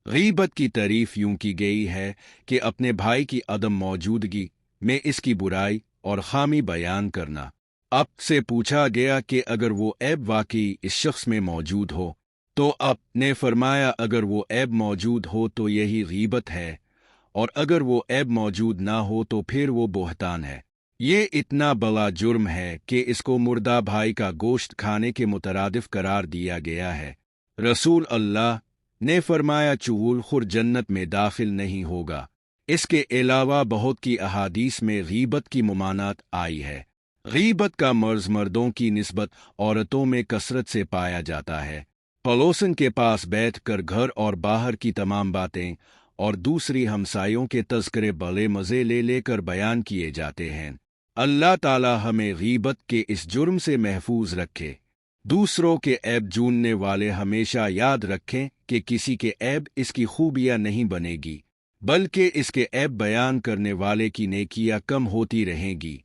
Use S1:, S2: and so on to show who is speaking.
S1: غیبت کی تعریف یوں کی گئی ہے کہ اپنے بھائی کی عدم موجودگی میں اس کی برائی اور خامی بیان کرنا۔ اب سے پوچھا گیا کہ اگر وہ عیب واقعی اس شخص میں موجود ہو تو اب نے فرمایا اگر وہ عیب موجود ہو تو یہی غیبت ہے، اور اگر وہ عیب موجود نہ ہو تو پھر وہ بہتان ہے۔ یہ اتنا بڑا جرم ہے کہ اس کو مردہ بھائی کا گوشت کھانے کے مترادف قرار دیا گیا ہے۔ رسول اللہ نے فرمایا چغل خور جنت میں داخل نہیں ہوگا۔ اس کے علاوہ بہت کی احادیث میں غیبت کی ممانعت آئی ہے۔ غیبت کا مرض مردوں کی نسبت عورتوں میں کثرت سے پایا جاتا ہے۔ پڑوسن کے پاس بیٹھ کر گھر اور باہر کی تمام باتیں اور دوسری ہمسایوں کے تذکرے بڑے مزے لے لے کر بیان کیے جاتے ہیں۔ اللہ تعالی ہمیں غیبت کے اس جرم سے محفوظ رکھے۔ دوسروں کے عیب جوننے والے ہمیشہ یاد رکھیں کہ کسی کے عیب اس کی خوبیاں نہیں بنے گی، بلکہ اس کے عیب بیان کرنے والے کی نیکیاں کم ہوتی رہیں گی۔